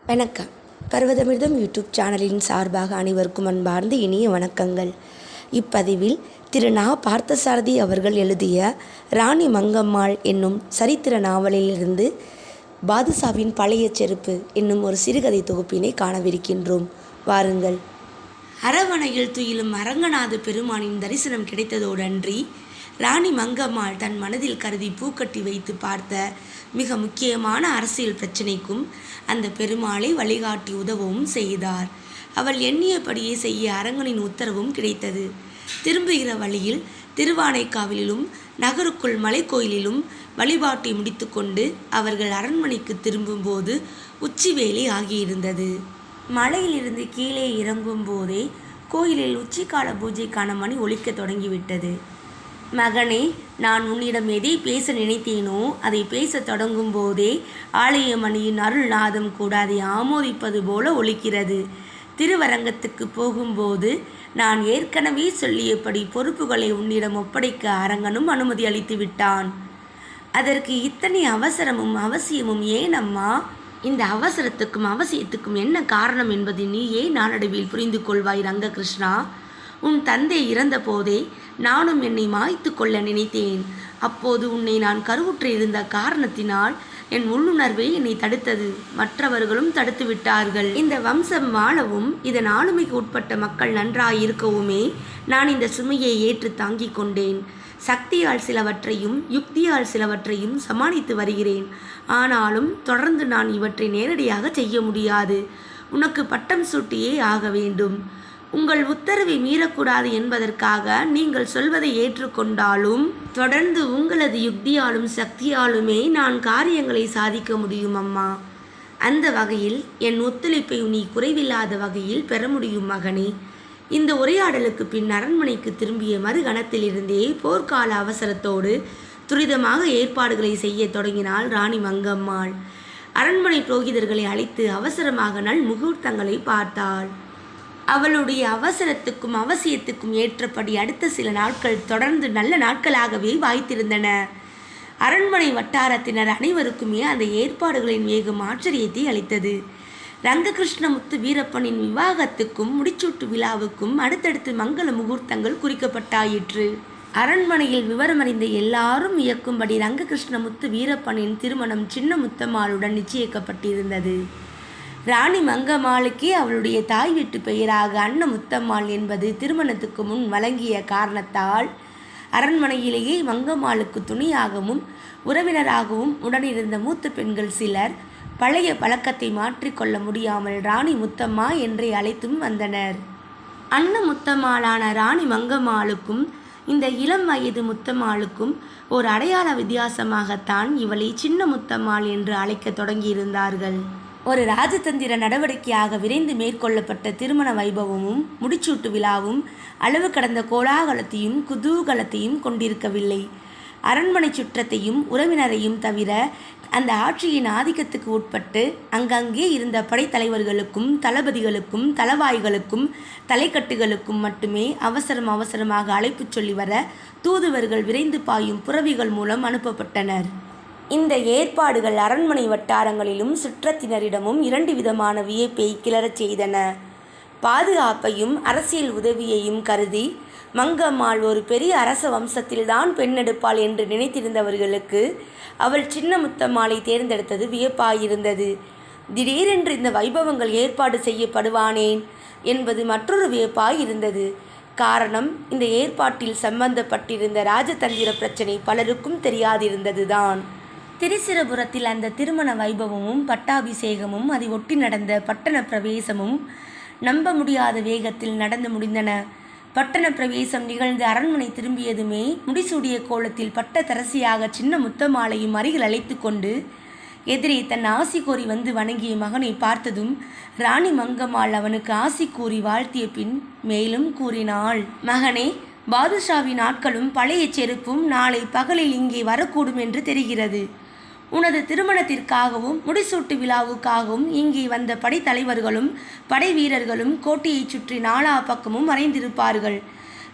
வணக்கம். பர்வதமிர்தம் யூடியூப் சேனலின் சார்பாக அனைவருக்கும் அன்பார்ந்த இனிய வணக்கங்கள். இப்பதிவில் திரு நா. பார்த்தசாரதி அவர்கள் எழுதிய ராணி மங்கம்மாள் என்னும் சரித்திர நாவலிலிருந்து பாதுஷாவின் பழைய செருப்பு என்னும் ஒரு சிறுகதை தொகுப்பினை காணவிருக்கின்றோம். வாருங்கள். அரவணையில் துயிலும் அரங்கநாத பெருமானின் தரிசனம் கிடைத்ததோடு அன்றி ராணி மங்கம்மாள் தன் மனதில் கருதி பூக்கட்டி வைத்து பார்த்த மிக முக்கியமான அரசியல் பிரச்சினைக்கும் அந்த பெருமாளை வழிகாட்டி உதவவும் செய்தார். அவள் எண்ணியபடியே செய்ய அரங்கனின் உத்தரவும் கிடைத்தது. திரும்புகிற வழியில் திருவானைக்காவிலும் நகருக்குள் மலைக்கோயிலிலும் வழிபாட்டை முடித்து கொண்டு அவர்கள் அரண்மனைக்கு திரும்பும்போது உச்சிவேளை ஆகியிருந்தது. மலையிலிருந்து கீழே இறங்கும் போதே கோயிலில் உச்சிக்கால பூஜைக்கான மணி ஒலிக்க தொடங்கிவிட்டது. மகனே, நான் உன்னிடம் எதை பேச நினைத்தேனோ அதை பேச தொடங்கும் போதே ஆலய மணியின் அருள்நாதம் கூட அதை ஆமோதிப்பது போல ஒலிக்கிறது. திருவரங்கத்துக்கு போகும்போது நான் ஏற்கனவே சொல்லியபடி பொறுப்புகளை உன்னிடம் ஒப்படைக்க அரங்கனும் அனுமதி அளித்து விட்டான். அதற்கு இத்தனை அவசரமும் அவசியமும் ஏன் அம்மா? இந்த அவசரத்துக்கும் அவசியத்துக்கும் என்ன காரணம் என்பதை நீயே நாளடைவில் புரிந்து கொள்வாய் ரங்ககிருஷ்ணா. உன் தந்தை இறந்த போதே நானும் என்னை மாய்த்து கொள்ள நினைத்தேன். அப்போது உன்னை நான் கருவுற்று இருந்த காரணத்தினால் என் உள்ளுணர்வே என்னை தடுத்தது. மற்றவர்களும் தடுத்து விட்டார்கள். இந்த வம்சம் வாழவும் இதன் ஆளுமைக்கு உட்பட்ட மக்கள் நன்றாயிருக்கவுமே நான் இந்த சுமையை ஏற்று தாங்கிக் கொண்டேன். சக்தியால் சிலவற்றையும் யுக்தியால் சிலவற்றையும் சமாளித்து வருகிறேன். ஆனாலும் தொடர்ந்து நான் இவற்றை நேரடியாக செய்ய முடியாது. உனக்கு பட்டம் சூட்டியே ஆக வேண்டும். உங்கள் உத்தரவை மீறக்கூடாது என்பதற்காக நீங்கள் சொல்வதை ஏற்றுக்கொண்டாலும் தொடர்ந்து உங்களது யுக்தியாலும் சக்தியாலுமே நான் காரியங்களை சாதிக்க முடியும் அம்மா. அந்த வகையில் என் ஒத்துழைப்பை நீ குறைவில்லாத வகையில் பெற முடியும் மகனே. இந்த உரையாடலுக்கு பின் அரண்மனைக்கு திரும்பிய மறுகணத்திலிருந்தே போர்க்கால அவசரத்தோடு துரிதமாக ஏற்பாடுகளை செய்ய தொடங்கினாள் ராணி மங்கம்மாள். அரண்மனை புரோகிதர்களை அழைத்து அவசரமாக நல் முகூர்த்தங்களை பார்த்தாள். அவளுடைய அவசரத்துக்கும் அவசியத்துக்கும் ஏற்றபடி அடுத்த சில நாட்கள் தொடர்ந்து நல்ல நாட்களாகவே வாய்த்திருந்தன. அரண்மனை வட்டாரத்தினர் அனைவருக்குமே அந்த ஏற்பாடுகளின் வேகம் ஆச்சரியத்தை அளித்தது. ரங்ககிருஷ்ணமுத்து வீரப்பனின் விவாகத்துக்கும் முடிச்சூட்டு விழாவுக்கும் அடுத்தடுத்து மங்கள முகூர்த்தங்கள் குறிக்கப்பட்டாயிற்று. அரண்மனையில் விவரமறிந்த எல்லாரும் வியக்கும்படி ரங்ககிருஷ்ணமுத்து வீரப்பனின் திருமணம் சின்ன முத்தம்மாளுடன் நிச்சயிக்கப்பட்டிருந்தது. ராணி மங்கம்மாளுக்கே அவளுடைய தாய் வீட்டு பெயராக அன்ன முத்தம்மாள் என்பது திருமணத்துக்கு முன் வழங்கிய காரணத்தால் அரண்மனையிலேயே மங்கம்மாளுக்கு துணையாகவும் உறவினராகவும் உடனிருந்த மூத்த பெண்கள் சிலர் பழைய பழக்கத்தை மாற்றிக்கொள்ள முடியாமல் ராணி முத்தம்மா என்றே அழைத்தும் வந்தனர். அன்ன முத்தம்மாளான ராணி மங்கம்மாளுக்கும் இந்த இளம் வயது முத்தம்மாளுக்கும் ஒரு அடையாள வித்தியாசமாகத்தான் இவளை சின்ன முத்தம்மாள் என்று அழைக்க தொடங்கியிருந்தார்கள். ஒரு ராஜதந்திர நடவடிக்கையாக விரைந்து மேற்கொள்ளப்பட்ட திருமண வைபவமும் முடிச்சூட்டு விழாவும் அளவு கடந்த கோலாகலத்தையும் குதூகலத்தையும் கொண்டிருக்கவில்லை. அரண்மனை சுற்றத்தையும் உறவினரையும் தவிர அந்த ஆட்சியின் ஆதிக்கத்துக்கு உட்பட்டு அங்கங்கே இருந்த படைத்தலைவர்களுக்கும் தளபதிகளுக்கும் தளவாய்களுக்கும் தலைக்கட்டுகளுக்கும் மட்டுமே அவசரமாக அழைப்பு சொல்லி வர தூதுவர்கள் விரைந்து பாயும் புறவிகள் மூலம் அனுப்பப்பட்டனர். இந்த ஏற்பாடுகள் அரண்மனை வட்டாரங்களிலும் சுற்றத்தினரிடமும் இரண்டு விதமான வியப்பை கிளறச் செய்தன. பாதுகாப்பையும் அரசியல் உதவியையும் கருதி மங்கம்மாள் ஒரு பெரிய அரச வம்சத்தில்தான் பெண்ணெடுப்பாள் என்று நினைத்திருந்தவர்களுக்கு அவள் சின்ன முத்தம்மாளை தேர்ந்தெடுத்தது வியப்பாயிருந்தது. திடீரென்று இந்த வைபவங்கள் ஏற்பாடு செய்யப்படுவானேன் என்பது மற்றொரு வியப்பாயிருந்தது. காரணம், இந்த ஏற்பாட்டில் சம்பந்தப்பட்டிருந்த ராஜதந்திர பிரச்சனை பலருக்கும் தெரியாதிருந்ததுதான். திரிசிரபுரத்தில் அந்த திருமண வைபவமும் பட்டாபிஷேகமும் அதை ஒட்டி நடந்த பட்டண பிரவேசமும் நம்ப முடியாத வேகத்தில் நடந்து முடிந்தன. பட்டண பிரவேசம் நிகழ்ந்து அரண்மனை திரும்பியதுமே முடிசூடிய கோலத்தில் பட்டத்தரசியாக சின்ன முத்தம்மாளையும் அருகில் அழைத்து கொண்டு எதிரே தன் ஆசி கோரி வந்து வணங்கிய மகனை பார்த்ததும் ராணி மங்கம்மாள் அவனுக்கு ஆசி கூறி வாழ்த்திய பின் மேலும் கூறினாள். மகனே, பாதுஷாவின் ஆட்களும் பழைய செருப்பும் நாளை பகலில் இங்கே வரக்கூடும் என்று தெரிகிறது. உனது திருமணத்திற்காகவும் முடிசூட்டு விழாவுக்காகவும் இங்கே வந்த படைத்தலைவர்களும் படை வீரர்களும் கோட்டையை சுற்றி நாலா பக்கமும் மறைந்திருப்பார்கள்.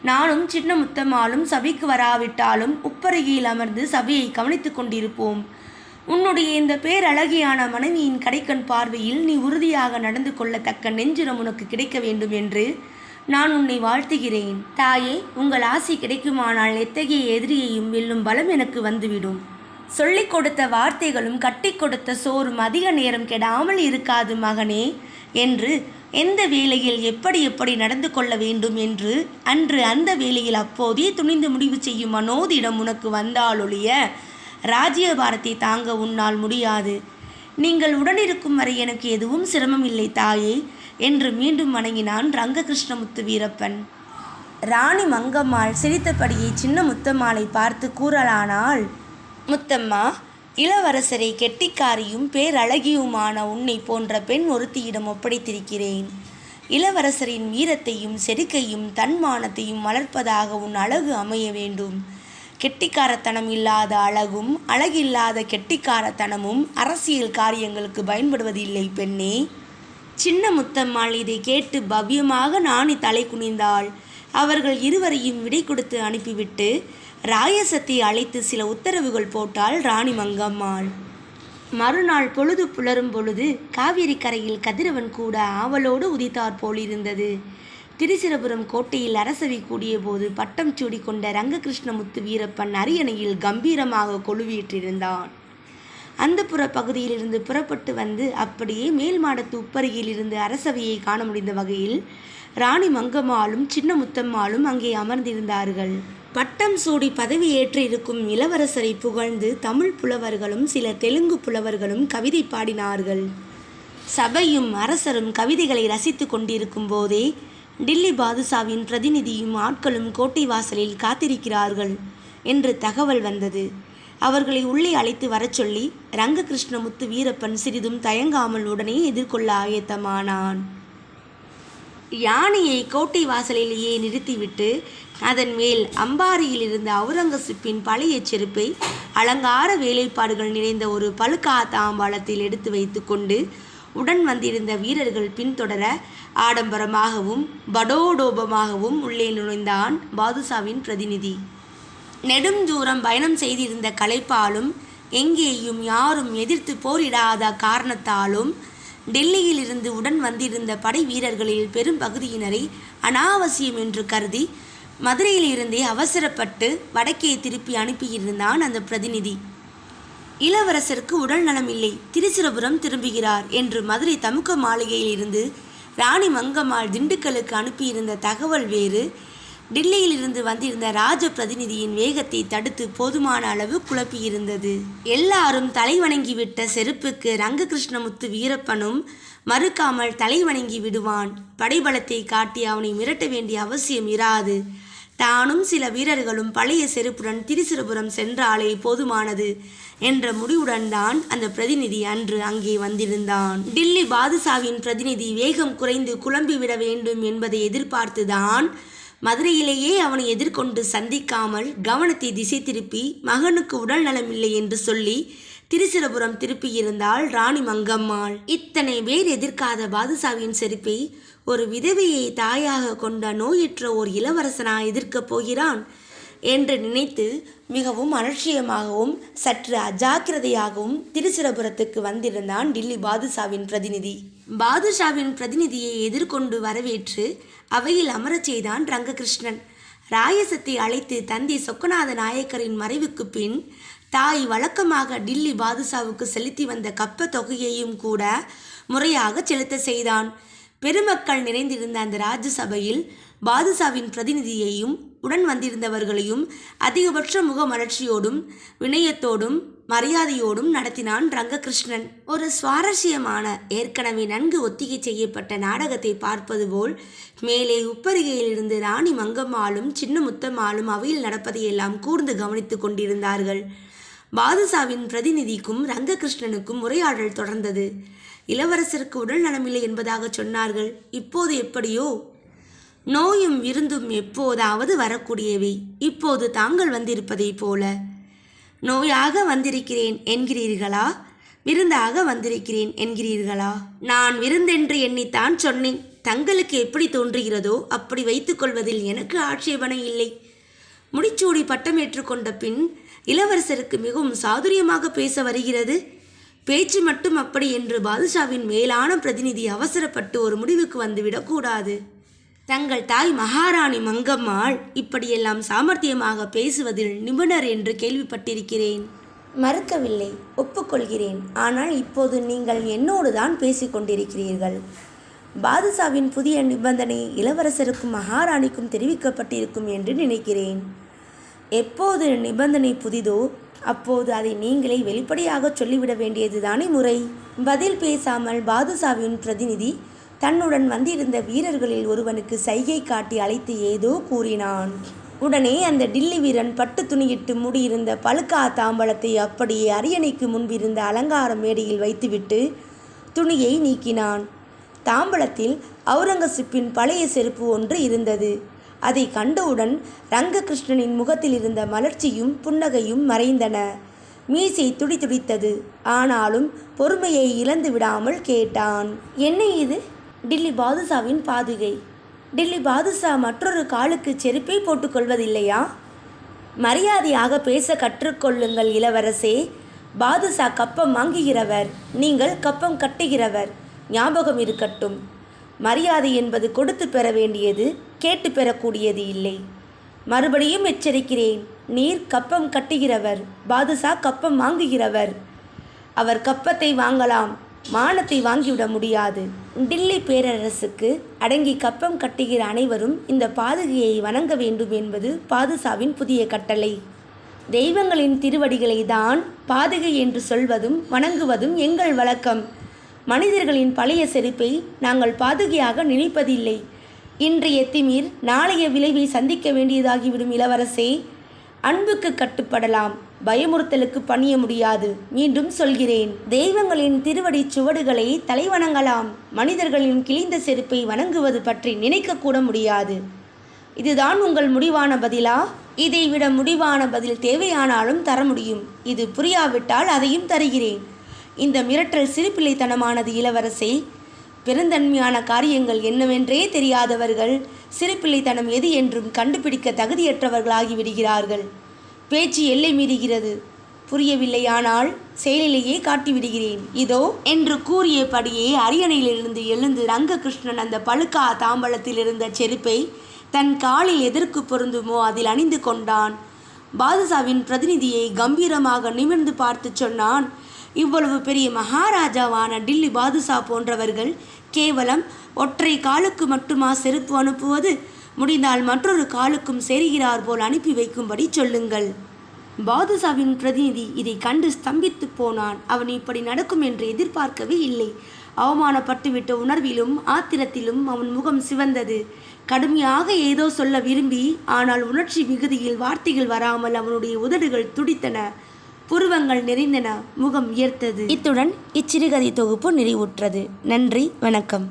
நானும் சின்ன முத்தம்மாளும் சபைக்கு வராவிட்டாலும் உப்பருகியில் அமர்ந்து சபையை கவனித்து கொண்டிருப்போம். உன்னுடைய இந்த பேரழகியான மனைவியின் கடைக்கண் பார்வையில் நீ உறுதியாக நடந்து கொள்ளத்தக்க நெஞ்சிடம் உனக்கு கிடைக்க வேண்டும் என்று நான் உன்னை வாழ்த்துகிறேன். தாயே, உங்கள் ஆசி கிடைக்குமானால் எத்தகைய எதிரியையும் வெல்லும் பலம் எனக்கு வந்துவிடும். சொல்லிக் கொடுத்த வார்த்தைகளும் கட்டி கொடுத்த சோறும் அதிக நேரம் கெடாமல் இருக்காது மகனே என்று எந்த வேளையில் எப்படி நடந்து கொள்ள வேண்டும் என்று அன்று அந்த வேளையில் அப்போதே துணிந்து முடிவு செய்யும் மனோதிடம் உனக்கு வந்தாலொழிய ராஜ்யபாரத்தை தாங்க உன்னால் முடியாது. நீங்கள் உடனிருக்கும் வரை எனக்கு எதுவும் சிரமம் இல்லை தாயே என்று மீண்டும் வணங்கினான் ரங்ககிருஷ்ணமுத்து வீரப்பன். ராணி மங்கம்மாள் சிரித்தபடியே சின்ன முத்தம்மாளை பார்த்து கூறலானாள், முத்தம்மா, இளவரசரை கெட்டிக்காரியும் பேரழகியுமான உன்னை போன்ற பெண் ஒருத்தியிடம் ஒப்படைத்திருக்கிறேன். இளவரசரின் வீரத்தையும் செருக்கையும் தன்மானத்தையும் வளர்ப்பதாக உன் அழகு அமைய வேண்டும். கெட்டிக்காரத்தனம் இல்லாத அழகும் அழகில்லாத கெட்டிக்காரத்தனமும் அரசியல் காரியங்களுக்கு பயன்படுவதில்லை பெண்ணே. சின்ன முத்தம்மாள் இதை கேட்டு பவ்யமாக நாணி தலை குனிந்தாள். அவர்கள் இருவரையும் விடை கொடுத்து அனுப்பிவிட்டு ராயசத்தை அழைத்து சில உத்தரவுகள் போட்டாள் ராணி மங்கம்மாள். மறுநாள் பொழுது புலரும் பொழுது காவிரி கரையில் கதிரவன் கூட ஆவலோடு உதித்தாற் போலிருந்தது. திரிசிரபுரம் கோட்டையில் அரசவை கூடிய போது பட்டம் சூடிக்கொண்ட ரங்ககிருஷ்ணமுத்து வீரப்பன் அரியணையில் கம்பீரமாக கொலுவீற்றிருந்தான். அந்த புற பகுதியிலிருந்து புறப்பட்டு வந்து அப்படியே மேல் மாடத்து உப்பருகில் இருந்து அரசவையை காண முடிந்த வகையில் ராணி மங்கம்மாளும் சின்ன முத்தம்மாளும் அங்கே அமர்ந்திருந்தார்கள். பட்டம் சூடி பதவி ஏற்று இருக்கும் இளவரசரை புகழ்ந்து தமிழ் புலவர்களும் சில தெலுங்கு புலவர்களும் கவிதை பாடினார்கள். சபையும் அரசரும் கவிதைகளை ரசித்து கொண்டிருக்கும் போதே டில்லி பாதுஷாவின் பிரதிநிதியும் ஆட்களும் கோட்டை வாசலில் காத்திருக்கிறார்கள் என்று தகவல் வந்தது. அவர்களை உள்ளே அழைத்து வரச் சொல்லி ரங்ககிருஷ்ணமுத்து வீரப்பன் சிறிதும் தயங்காமல் உடனே எதிர்கொள்ள ஆயத்தமானான். யானையை கோட்டை வாசலிலேயே நிறுத்திவிட்டு அதன் மேல் அம்பாரியில் இருந்த அவுரங்கசீப்பின் பழைய செருப்பை அலங்கார வேலைப்பாடுகள் நிறைந்த ஒரு பழுக்கா தாம்பாளத்தில் எடுத்து வைத்து கொண்டு உடன் வந்திருந்த வீரர்கள் பின்தொடர ஆடம்பரமாகவும் படோடோபமாகவும் உள்ளே நுழைந்தான் பாதுஷாவின் பிரதிநிதி. நெடும் தூரம் பயணம் செய்திருந்த களைப்பாலும் எங்கேயும் யாரும் எதிர்த்து போரிடாத காரணத்தாலும் டெல்லியிலிருந்து உடன் வந்திருந்த படை வீரர்களில் பெரும் பகுதியினரை அனாவசியம் என்று கருதி மதுரையிலிருந்தே அவசரப்பட்டு வடக்கே திருப்பி அனுப்பியிருந்தான் அந்த பிரதிநிதி. இளவரசருக்கு உடல் நலம் இல்லை, திரிசிரபுரம் திரும்புகிறார் என்று மதுரை தமுக்க மாளிகையில் இருந்து ராணி மங்கம்மாள் திண்டுக்கலுக்கு அனுப்பியிருந்த தகவல் வேறு. டில்லியிலிருந்து வந்திருந்த ராஜ பிரதிநிதியின் வேகத்தை தடுத்து போதுமான அளவு குழப்பியிருந்தது. எல்லாரும் தலைவணங்கிவிட்ட செருப்புக்கு ரங்ககிருஷ்ணமுத்து வீரப்பனும் மறுக்காமல் தலைவணங்கி விடுவான். படைபலத்தை காட்டி அவனை மிரட்ட வேண்டிய அவசியம் இராது. தானும் சில வீரர்களும் பழைய செருப்புடன் திரிசிரபுரம் சென்றாலே போதுமானது என்ற முடிவுடன் தான் அந்த பிரதிநிதி அன்று அங்கே வந்திருந்தான். டில்லி பாதுஷாவின் பிரதிநிதி வேகம் குறைந்து குழம்பிவிட வேண்டும் என்பதை எதிர்பார்த்துதான் மதுரையிலேயே அவனை எதிர்கொண்டு சந்திக்காமல் கவனத்தை திசை திருப்பி மகனுக்கு உடல் நலமில்லை என்று சொல்லி திரிசிரபுரம் திருப்பியிருந்தாள் ராணி மங்கம்மாள். இத்தனை பேர் எதிர்க்காத பாதுஷாவின் செருப்பை ஒரு விதவையை தாயாக கொண்ட நோயற்ற ஓர் இளவரசனா எதிர்க்கப் போகிறான் என்று நினைத்து மிகவும் அலட்சியமாகவும் சற்று அஜாக்கிரதையாகவும் திரிசிரபுரத்துக்கு வந்திருந்தான் டில்லி பாதுஷாவின் பிரதிநிதி. பாதுஷாவின் பிரதிநிதியை எதிர்கொண்டு வரவேற்று அவையில் அமரச் செய்தான் ரங்ககிருஷ்ணன். ராயசத்தை அழைத்து தந்தை சொக்கநாத நாயக்கரின் மறைவுக்கு பின் தாய் வழக்கமாக டில்லி பாதுஷாவுக்கு செலுத்தி வந்த கப்ப தொகையையும் கூட முறையாக செலுத்த செய்தான். பெருமக்கள் நிறைந்திருந்த அந்த ராஜசபையில் பாதுஷாவின் பிரதிநிதியையும் உடன் வந்திருந்தவர்களையும் அதிகபட்ச முகமலர்ச்சியோடும் வினயத்தோடும் மரியாதையோடும் நடத்தினான் ரங்ககிருஷ்ணன். ஒரு சுவாரஸ்யமான ஏற்கனவே நன்கு ஒத்திகை செய்யப்பட்ட நாடகத்தை பார்ப்பது போல் மேலே உப்பரிகையிலிருந்து ராணி மங்கம்மாளும் சின்ன முத்தம்மாளும் அவையில் நடப்பதையெல்லாம் கூர்ந்து கவனித்து கொண்டிருந்தார்கள். பாதுஷாவின் பிரதிநிதிக்கும் ரங்ககிருஷ்ணனுக்கும் உரையாடல் தொடர்ந்தது. இளவரசருக்கு உடல் நலமில்லை என்பதாக சொன்னார்கள். இப்போது எப்படியோ? நோயும் விருந்தும் எப்போதாவது வரக்கூடியவை. இப்போது தாங்கள் வந்திருப்பதை போல. நோயாக வந்திருக்கிறேன் என்கிறீர்களா? விருந்தாக வந்திருக்கிறேன் என்கிறீர்களா? நான் விருந்தென்று எண்ணித்தான் சொன்னேன். தங்களுக்கு எப்படி தோன்றுகிறதோ அப்படி வைத்துக்கொள்வதில் எனக்கு ஆட்சேபனை இல்லை. முடிச்சூடி பட்டம் ஏற்றுக்கொண்ட பின் இளவரசருக்கு மிகவும் சாதுரியமாக பேச வருகிறது. பேச்சு மட்டும் அப்படி என்று பாதுஷாவின் மேலான பிரதிநிதி அவசரப்பட்டு ஒரு முடிவுக்கு வந்துவிடக்கூடாது. தங்கள் தாய் மகாராணி மங்கம்மாள் இப்படியெல்லாம் சாமர்த்தியமாக பேசுவதில் நிபுணர் என்று கேள்விப்பட்டிருக்கிறேன். மறுக்கவில்லை, ஒப்புக்கொள்கிறேன். ஆனால் இப்போது நீங்கள் என்னோடு தான் பேசிக்கொண்டிருக்கிறீர்கள். பாதுஷாவின் புதிய நிபந்தனை இளவரசருக்கும் மகாராணிக்கும் தெரிவிக்கப்பட்டிருக்கும் என்று நினைக்கிறேன். எப்போது நிபந்தனை புதிதோ அப்போது அதை நீங்களே வெளிப்படையாக சொல்லிவிட வேண்டியதுதானே முறை. பதில் பேசாமல் பாதுஷாவின் பிரதிநிதி தன்னுடன் வந்திருந்த வீரர்களில் ஒருவனுக்கு சைகை காட்டி அழைத்து ஏதோ கூறினான். உடனே அந்த டில்லி வீரன் பட்டு துணியிட்டு மூடியிருந்த பழுக்கா தாம்பலத்தை அப்படியே அரியணைக்கு முன்பிருந்த அலங்கார மேடையில் வைத்துவிட்டு துணியை நீக்கினான். தாம்பலத்தில் அவுரங்கசீப்பின் பழைய செருப்பு ஒன்று இருந்தது. அதை கண்டவுடன் ரங்ககிருஷ்ணனின் முகத்தில் இருந்த மலர்ச்சியும் புன்னகையும் மறைந்தன. மீசை துடிதுடித்தது. ஆனாலும் பொறுமையை இழந்து விடாமல் கேட்டான், என்ன இது? டில்லி பாதுஷாவின் பாதுகை. டில்லி பாதுஷா மற்றொரு காலுக்கு செருப்பை போட்டுக்கொள்வதில்லையா? மரியாதையாக பேச கற்றுக்கொள்ளுங்கள் இளவரசே. பாதுஷா கப்பம் வாங்குகிறவர், நீங்கள் கப்பம் கட்டுகிறவர். ஞாபகம் இருக்கட்டும். மரியாதை என்பது கொடுத்து பெற வேண்டியது, கேட்டு பெறக்கூடியது இல்லை. மறுபடியும் எச்சரிக்கிறேன். நீர் கப்பம் கட்டுகிறவர், பாதுஷா கப்பம் வாங்குகிறவர். அவர் கப்பத்தை வாங்கலாம், மானத்தை வாங்கிவிட முடியாது. டில்லி பேரரசுக்கு அடங்கி கப்பம் கட்டுகிற அனைவரும் இந்த பாதுகையை வணங்க வேண்டும் என்பது பாதுஷாவின் புதிய கட்டளை. தெய்வங்களின் திருவடிகளை தான் பாதுகை என்று சொல்வதும் வணங்குவதும் எங்கள் வழக்கம். மனிதர்களின் பழைய செருப்பை நாங்கள் பாதுகையாக நினைப்பதில்லை. இன்றைய திமிர் நாளைய விளைவை சந்திக்க வேண்டியதாகிவிடும் இளவரசே. அன்புக்கு கட்டுப்படலாம், பயமுறுத்தலுக்கு பணிய முடியாது. மீண்டும் சொல்கிறேன், தெய்வங்களின் திருவடி சுவடுகளை தலைவணங்கலாம், மனிதர்களின் கிழிந்த செருப்பை வணங்குவது பற்றி நினைக்கக்கூட முடியாது. இதுதான் உங்கள் முடிவான பதிலா? இதைவிட முடிவான பதில் தேவையானாலும் தர முடியும். இது புரியாவிட்டால் அதையும் தருகிறேன். இந்த மிரட்டல் சிறுபிள்ளைத்தனமானது இளவரசே. பெருந்தன்மையான காரியங்கள் என்னவென்றே தெரியாதவர்கள் சிறுபிள்ளைத்தனம் எது என்றும் கண்டுபிடிக்க தகுதியற்றவர்களாகிவிடுகிறார்கள். பேச்சு எல்லை மீறுகிறது. புரியவில்லையானால் செயலிலேயே காட்டிவிடுகிறேன். இதோ என்று கூறியபடியே அரியணையிலிருந்து எழுந்து ரங்ககிருஷ்ணன் அந்த பழுக்கா தாம்பலத்தில் இருந்த செருப்பை தன் காலில் எதற்கு பொருந்துமோ அதில் அணிந்து கொண்டான். பாதுஷாவின் பிரதிநிதியை கம்பீரமாக நிமிர்ந்து பார்த்து சொன்னான், இவ்வளவு பெரிய மகாராஜாவான டில்லி பாதுஷா போன்றவர்கள் கேவலம் ஒற்றை காலுக்கு மட்டுமா செருப்பு அனுப்புவது? முடிந்தால் மற்றொரு காலுக்கும் செருகிறார் போல் அனுப்பி வைக்கும்படி சொல்லுங்கள். பாதுஷாவின் பிரதிநிதி இதை கண்டு ஸ்தம்பித்து போனான். அவன் இப்படி நடக்கும் என்று எதிர்பார்க்கவே இல்லை. அவமானப்பட்டுவிட்ட உணர்விலும் ஆத்திரத்திலும் அவன் முகம் சிவந்தது. கடுமையாக ஏதோ சொல்ல விரும்பி, ஆனால் உணர்ச்சி மிகுதியில் வார்த்தைகள் வராமல் அவனுடைய உதடுகள் துடித்தன, புருவங்கள் நிறைந்தன, முகம் உயர்த்தது. இத்துடன் இச்சிறுகதை தொகுப்பு நிறைவுற்றது. நன்றி, வணக்கம்.